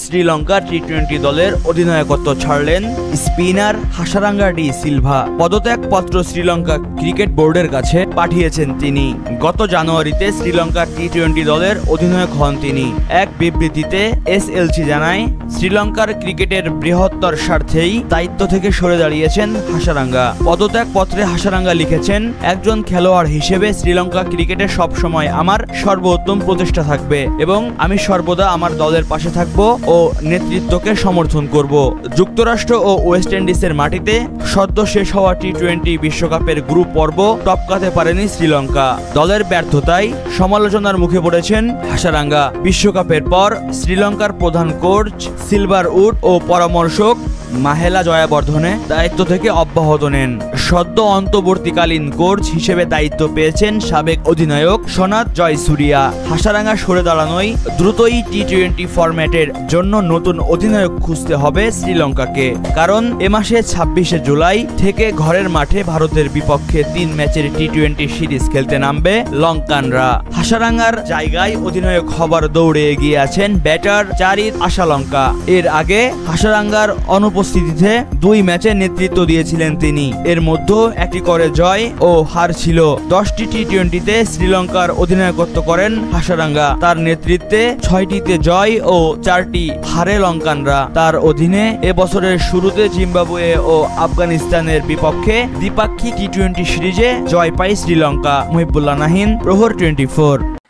শ্রীলঙ্কা টি-20 দলের অধিনায়কত্ব ছাড়লেন স্পিনার হাসারাঙ্গা ডি সিলভা। পদত্যাগপত্র শ্রীলঙ্কা ক্রিকেট বোর্ডের কাছে পাঠিয়েছেন তিনি। গত জানুয়ারিতে শ্রীলঙ্কা টি-20 দলের অধিনায়ক হন তিনি। এক বিবৃতিতে এসএলসি জানায়, শ্রীলঙ্কার ক্রিকেটের বৃহত্তর স্বার্থেই দায়িত্ব থেকে সরে দাঁড়িয়েছেন হাসারাঙ্গা। পদত্যাগপত্রে হাসারাঙ্গা লিখেছেন, একজন খেলোয়াড় হিসেবে শ্রীলঙ্কা ক্রিকেটে সবসময় আমার সর্বোত্তম প্রচেষ্টা থাকবে এবং আমি সর্বদা আমার দলের পাশে থাকব ও নেতৃত্বকে সমর্থন করব। যুক্তরাষ্ট্র ও ওয়েস্ট ইন্ডিজের মাটিতে সদ্য শেষ হওয়া টি-20 বিশ্বকাপের গ্রুপ পর্ব টপকাতে পারেনি শ্রীলঙ্কা। দলের ব্যর্থতায় সমালোচনার মুখে পড়েছেন হাসারাঙ্গা। বিশ্বকাপের পর শ্রীলঙ্কার প্রধান কোচ সিলভারউড ও পরামর্শক মাহেলা জয়াবর্ধনে দায়িত্ব থেকে অব্যাহত নেন। সদ্য অন্তর্বর্তীকালীন কোচ হিসেবে দায়িত্ব পেয়েছেন সাবেক অধিনায়ক সনাথ জয়সুরিয়া। হাসারাঙ্গা সরে দাঁড়ানোয় দ্রুতই টি-20 ফরম্যাটের জন্য নতুন অধিনায়ক খুঁজতে হবে শ্রীলঙ্কাকে, কারণ এ মাসে 26শে জুলাই থেকে ঘরের মাঠে ভারতের বিপক্ষে 3 ম্যাচের টি-20 সিরিজ খেলতে নামবে লঙ্কানরা। হাসারাঙ্গার জায়গায় অধিনায়ক হবার দৌড়ে এগিয়ে আছেন ব্যাটার চারিত আশালঙ্কা। এর আগে হাসারাঙ্গার অনুপস্থিতিতে 2 ম্যাচে নেতৃত্ব দিয়েছিলেন তিনি। এর মধ্যে একটি করে জয় ও হার ছিল। 10টি টি-20তে শ্রীলঙ্কার অধিনায়কত্ব করেন হাসারাঙ্গা। তার নেতৃত্বে 6টিতে জয় ও 4টি হারে লঙ্কানরা। তার অধীনে এবছরের শুরুতে জিম্বাবুয়ে ও আফগানিস্তানের বিপক্ষে দ্বিপাক্ষিক টি-20 সিরিজে জয় পায় শ্রীলঙ্কা। মুহিবুল্লাহ নাহিন, প্রহর 24।